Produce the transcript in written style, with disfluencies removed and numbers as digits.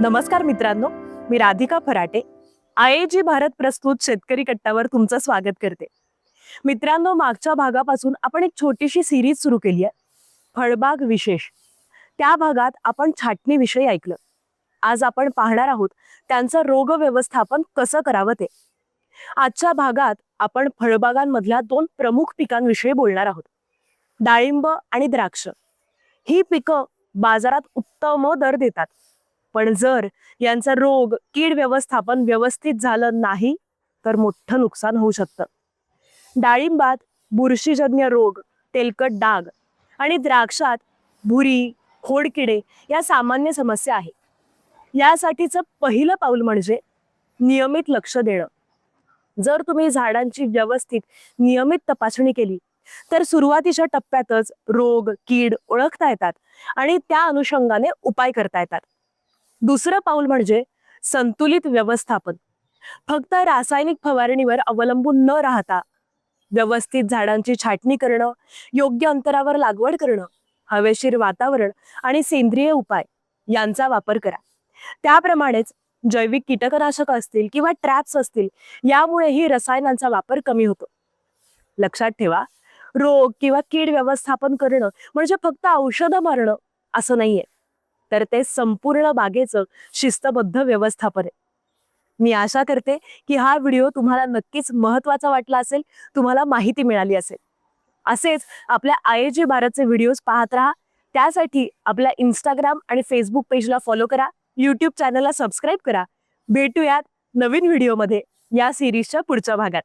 नमस्कार मित्रांनो, मी राधिका फराटे. आयएजी भारत प्रस्तुत शेतकरी कट्टावर तुमचं स्वागत करते. मित्रांनो, मागच्या भागापासून आपण एक छोटीशी सिरीज सुरू केली आहे, फळबाग विशेष. त्या भागात आपण छाटणीविषयी ऐकलं. आज आपण पाहणार आहोत त्यांचं रोग व्यवस्थापन कसं करावं ते. आजच्या भागात आपण फळबागांमधल्या 2 प्रमुख पिकांविषयी बोलणार आहोत, डाळिंब आणि द्राक्ष. ही पिकं बाजारात उत्तम दर देतात, पण जर यांचं रोग कीड व्यवस्थापन व्यवस्थित झालं नाही तर मोठं नुकसान होऊ शकतं. डाळिंबात बुरशीजन्य रोग, तेलकट डाग आणि द्राक्षात भुरी, खोडकिडे या सामान्य समस्या आहेत. यासाठीचं पहिलं पाऊल म्हणजे नियमित लक्ष देणं. जर तुम्ही झाडांची व्यवस्थित नियमित तपासणी केली तर सुरुवातीच्या टप्प्यातच रोग, कीड ओळखता येतात आणि त्या अनुषंगाने उपाय करता येतात. दुसरं पाऊल म्हणजे संतुलित व्यवस्थापन. फक्त रासायनिक फवारणीवर अवलंबून न राहता व्यवस्थित झाडांची छाटणी करणं, योग्य अंतरावर लागवड करणं, हवेशीर वातावरण आणि सेंद्रिय उपाय यांचा वापर करा. त्याप्रमाणेच जैविक कीटकनाशक असतील किंवा ट्रॅप्स असतील, यामुळेही रसायनांचा वापर कमी होतो. लक्षात ठेवा, रोग किंवा कीड व्यवस्थापन करणं म्हणजे फक्त औषधं मारणं असं नाहीये, तर ते संपूर्ण बागेचं शिस्तबद्ध व्यवस्थापन आहे. मी आशा करते की हा व्हिडिओ तुम्हाला नक्कीच महत्त्वाचा वाटला असेल, तुम्हाला माहिती मिळाली असेल. असेच आपल्या आयएजी भारतचे व्हिडिओज पाहत राहा. त्यासाठी आपल्या इंस्टाग्राम आणि फेसबुक पेजला फॉलो करा, यूट्यूब चॅनलला सबस्क्राईब करा. भेटूयात नवीन व्हिडिओमध्ये या सिरीजच्या पुढच्या भागात.